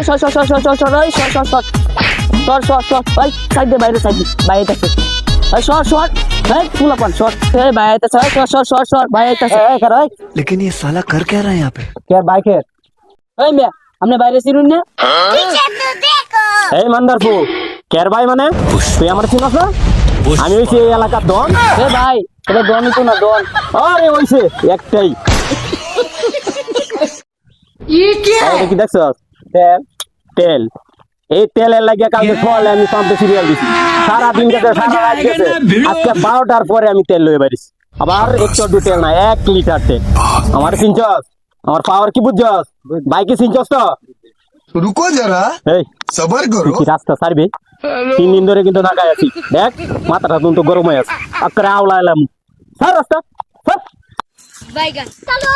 সর সর সর সর সর সর ওই সর সর সর সর সর সর ওই সাইড দে বাইরে আছে ওই সর সর এই ফুলা পান সর এই বাইরে আছে সর সর সর সর বাইরে আছে এই কর ওই लेकिन ये साला कर क्या रहा है यहाँ पे? কে বাইকে এই মিয়া আপনি বাইরে চিনুন না এই মান্দারপু কের ভাই মানে তুই আমার চিনস না আমি হইছি এই এলাকার ডন এ ভাই এটা দনই তো না দন আরে হইছে একটাই এটা কি দেখছস তেল তেল এই তেলের লাগিয়া কালকে ফল আমি পাম্পে সিরিয়াল দিছি সারা দিন গেছে সারা রাত গেছে আজকে 12টার পরে আমি তেল লয়ে বাড়িছি আবার 1 তেল না 1 লিটার তেল আমার চিনছস আমার পাওয়ার কি বুঝছস বাইকে চিনছস তো रुको जरा এই सबर তুই करो কি রাস্তা ছাড়বি 3 দিন ধরে কিন্তু ঢাকায় আছি দেখ মাথাটা তো গরম হয়ে আছে আজকে আওলা এলাম স্যার রাস্তা স্যার Bye guys. Hello.